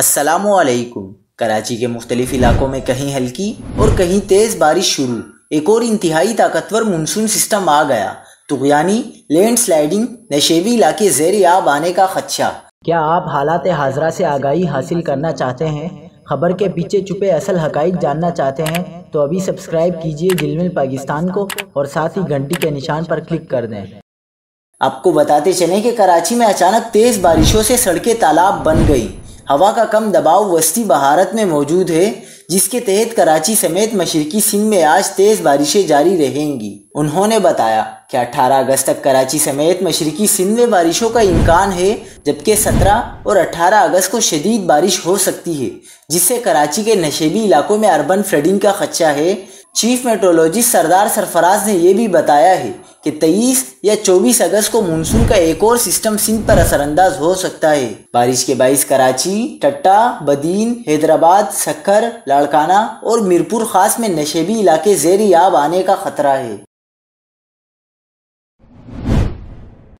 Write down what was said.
السلام علیکم۔ کراچی کے مختلف علاقوں میں کہیں ہلکی اور کہیں تیز بارش شروع۔ ایک اور انتہائی طاقتور مونسون سسٹم آ گیا۔ طغیانی لینڈ سلائیڈنگ نشیبی علاقے زیر آب آنے کا خدشہ۔ کیا آپ حالات حاضرہ سے آگاہی حاصل کرنا چاہتے ہیں؟ خبر کے پیچھے چھپے اصل حقائق جاننا چاہتے ہیں تو ابھی سبسکرائب کیجئے جلمل پاکستان کو اور ساتھ ہی گھنٹی کے نشان پر کلک کر دیں۔ آپ کو بتاتے چلیں کہ کراچی میں اچانک تیز بارشوں سے سڑکیں تالاب بن گئی۔ ہوا کا کم دباؤ وسطی بھارت میں موجود ہے، جس کے تحت کراچی سمیت مشرقی سندھ میں آج تیز بارشیں جاری رہیں گی۔ انہوں نے بتایا کہ 18 اگست تک کراچی سمیت مشرقی سندھ میں بارشوں کا امکان ہے، جبکہ 17 اور 18 اگست کو شدید بارش ہو سکتی ہے، جس سے کراچی کے نشیبی علاقوں میں اربن فلڈنگ کا خدشہ ہے۔ چیف میٹرولوجسٹ سردار سرفراز نے یہ بھی بتایا ہے کہ 23 یا 24 اگست کو مونسون کا ایک اور سسٹم سندھ پر اثر انداز ہو سکتا ہے۔ بارش کے باعث کراچی، ٹٹا، بدین، حیدرآباد، سکھر، لاڑکانہ اور میرپور خاص میں نشیبی علاقے زیر آب آنے کا خطرہ ہے۔